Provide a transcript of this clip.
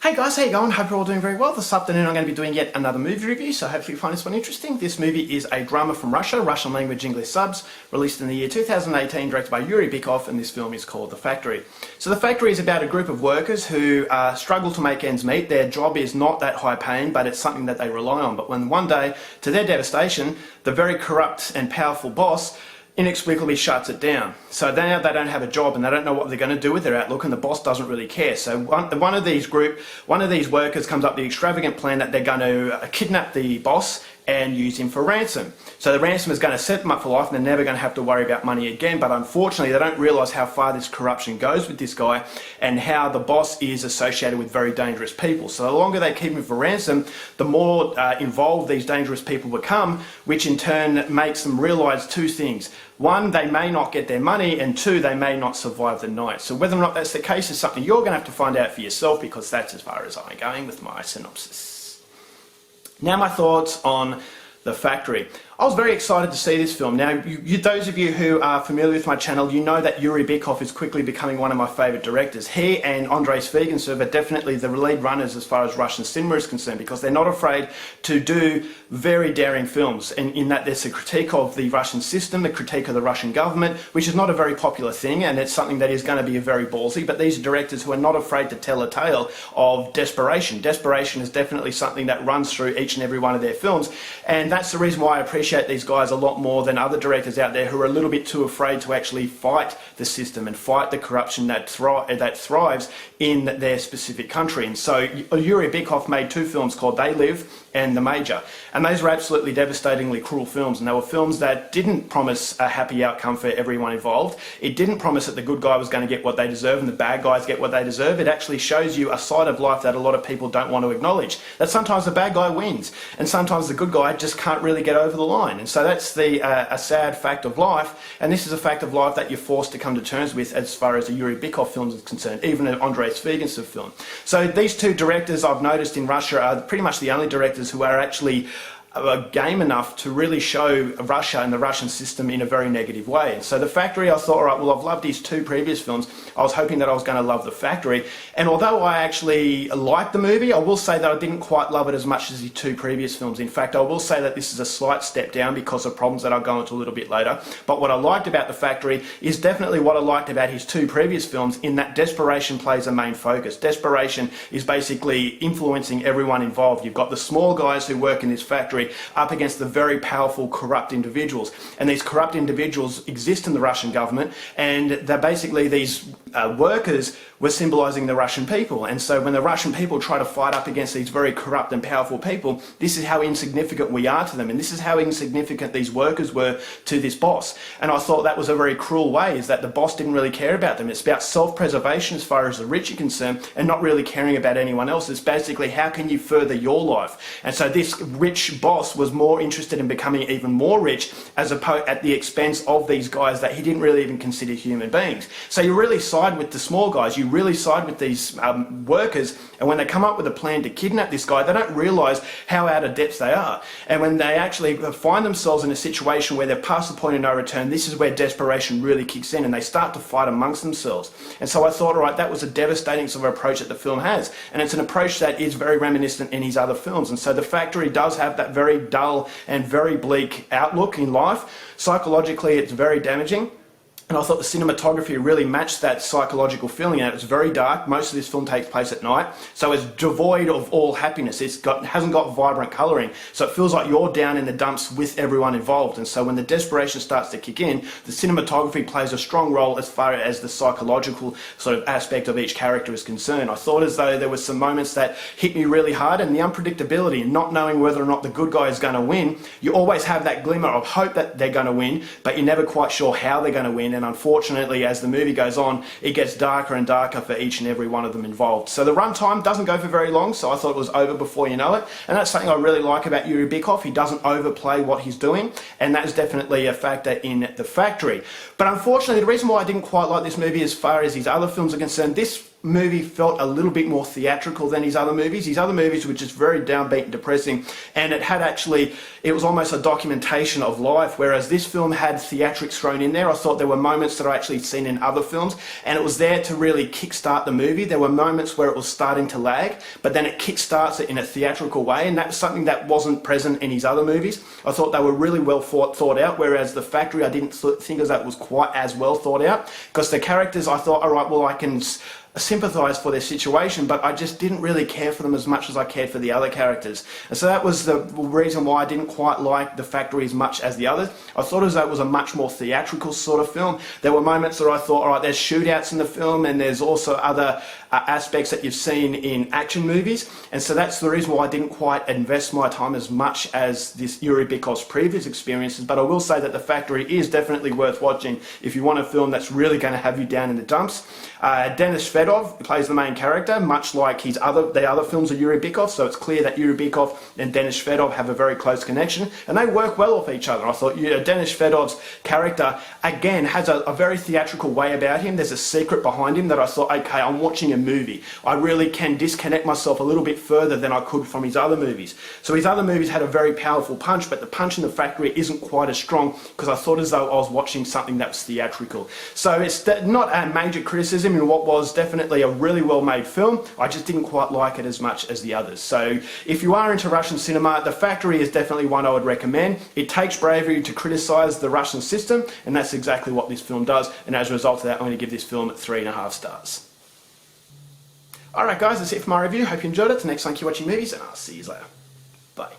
Hey guys, how you going? Hope you're all doing very well. This afternoon I'm going to be doing yet another movie review, so hopefully you find this one interesting. This movie is a drama from Russia, Russian language English subs, released in the year 2018, directed by Yuri Bykov, and this film is called The Factory. So The Factory is about a group of workers who struggle to make ends meet. Their job is not that high paying, but it's something that they rely on. But when one day, to their devastation, the very corrupt and powerful boss inexplicably shuts it down. So now they don't have a job and they don't know what they're going to do with their outlook, and the boss doesn't really care. So one of these workers comes up with the extravagant plan that they're going to kidnap the boss and use him for ransom. So the ransom is going to set them up for life and they're never going to have to worry about money again. But unfortunately, they don't realise how far this corruption goes with this guy and how the boss is associated with very dangerous people. So the longer they keep him for ransom, the more involved these dangerous people become, which in turn makes them realise two things. One, they may not get their money, and two, they may not survive the night. So whether or not that's the case is something you're going to have to find out for yourself, because that's as far as I'm going with my synopsis. Now my thoughts on The Factory. I was very excited to see this film. Now, those of you who are familiar with my channel, you know that Yuri Bykov is quickly becoming one of my favourite directors. He and Andrei Zvigintsev are definitely the lead runners as far as Russian cinema is concerned, because they're not afraid to do very daring films, in that there's a critique of the Russian system, a critique of the Russian government, which is not a very popular thing, and it's something that is going to be very ballsy, but these are directors who are not afraid to tell a tale of desperation. Desperation is definitely something that runs through each and every one of their films, and that's the reason why I appreciate these guys a lot more than other directors out there who are a little bit too afraid to actually fight the system and fight the corruption that thrives in their specific country. And so Yuri Bykov made two films called They Live and The Major, and those were absolutely devastatingly cruel films, and they were films that didn't promise a happy outcome for everyone involved. It didn't promise that the good guy was going to get what they deserve and the bad guys get what they deserve. It actually shows you a side of life that a lot of people don't want to acknowledge, that sometimes the bad guy wins and sometimes the good guy just can't really get over the line. And so that's a sad fact of life, and this is a fact of life that you're forced to come to terms with as far as a Yuri Bykov film is concerned, even an Andrei Zvigintsev film. So these two directors I've noticed in Russia are pretty much the only directors who are actually game enough to really show Russia and the Russian system in a very negative way. And so The Factory, I thought, all right, well, I've loved his two previous films. I was hoping that I was going to love The Factory. And although I actually liked the movie, I will say that I didn't quite love it as much as his two previous films. In fact, I will say that this is a slight step down because of problems that I'll go into a little bit later. But what I liked about The Factory is definitely what I liked about his two previous films, in that desperation plays a main focus. Desperation is basically influencing everyone involved. You've got the small guys who work in this factory up against the very powerful corrupt individuals, and these corrupt individuals exist in the Russian government, and they're basically these workers were symbolising the Russian people. And so when the Russian people try to fight up against these very corrupt and powerful people, this is how insignificant we are to them, and this is how insignificant these workers were to this boss. And I thought that was a very cruel way, is that the boss didn't really care about them. It's about self-preservation as far as the rich are concerned, and not really caring about anyone else. It's basically, how can you further your life? And so this rich boss was more interested in becoming even more rich, as opposed at the expense of these guys that he didn't really even consider human beings. So you really side with the small guys, you really side with these workers, and when they come up with a plan to kidnap this guy, they don't realise how out of depth they are. And when they actually find themselves in a situation where they're past the point of no return, this is where desperation really kicks in, and they start to fight amongst themselves. And so I thought, all right, that was a devastating sort of approach that the film has, and it's an approach that is very reminiscent in his other films. And so The Factory does have that very dull and very bleak outlook in life. Psychologically, it's very damaging. And I thought the cinematography really matched that psychological feeling, and it was very dark. Most of this film takes place at night, so it's devoid of all happiness. It hasn't got vibrant colouring, so it feels like you're down in the dumps with everyone involved. And so when the desperation starts to kick in, the cinematography plays a strong role as far as the psychological sort of aspect of each character is concerned. I thought as though there were some moments that hit me really hard, and the unpredictability and not knowing whether or not the good guy is going to win. You always have that glimmer of hope that they're going to win, but you're never quite sure how they're going to win. And unfortunately, as the movie goes on, it gets darker and darker for each and every one of them involved. So the runtime doesn't go for very long, so I thought it was over before you know it. And that's something I really like about Yuri Bykov. He doesn't overplay what he's doing, and that is definitely a factor in The Factory. But unfortunately, the reason why I didn't quite like this movie as far as his other films are concerned, this movie felt a little bit more theatrical than his other movies. His other movies were just very downbeat and depressing, and it was almost a documentation of life, whereas this film had theatrics thrown in there. I thought there were moments that I actually seen in other films, and it was there to really kickstart the movie. There were moments where it was starting to lag, but then it kickstarts it in a theatrical way, and that's something that wasn't present in his other movies. I thought they were really well thought out, whereas The Factory I didn't think that was quite as well thought out, because the characters, I thought, all right, well, I can sympathise for their situation, but I just didn't really care for them as much as I cared for the other characters. And so that was the reason why I didn't quite like The Factory as much as the others. I thought as though it was a much more theatrical sort of film. There were moments that I thought, all right, there's shootouts in the film, and there's also other aspects that you've seen in action movies, and so that's the reason why I didn't quite invest my time as much as this Yuri Bykov's previous experiences. But I will say that The Factory is definitely worth watching if you want a film that's really going to have you down in the dumps. Denis Fedov plays the main character, much like the other films of Yuri Bykov, so it's clear that Yuri Bykov and Denis Fedov have a very close connection, and they work well off each other. I thought Denis Fedov's character, again, has a very theatrical way about him. There's a secret behind him that I thought, okay, I'm watching a movie. I really can disconnect myself a little bit further than I could from his other movies. So his other movies had a very powerful punch, but the punch in The Factory isn't quite as strong, because I thought as though I was watching something that was theatrical. So it's not a major criticism in what was definitely a really well-made film. I just didn't quite like it as much as the others. So if you are into Russian cinema, The Factory is definitely one I would recommend. It takes bravery to criticise the Russian system, and that's exactly what this film does. And as a result of that, I'm going to give this film 3.5 stars. Alright guys, that's it for my review. Hope you enjoyed it. Till next time, keep watching movies, and I'll see you later. Bye.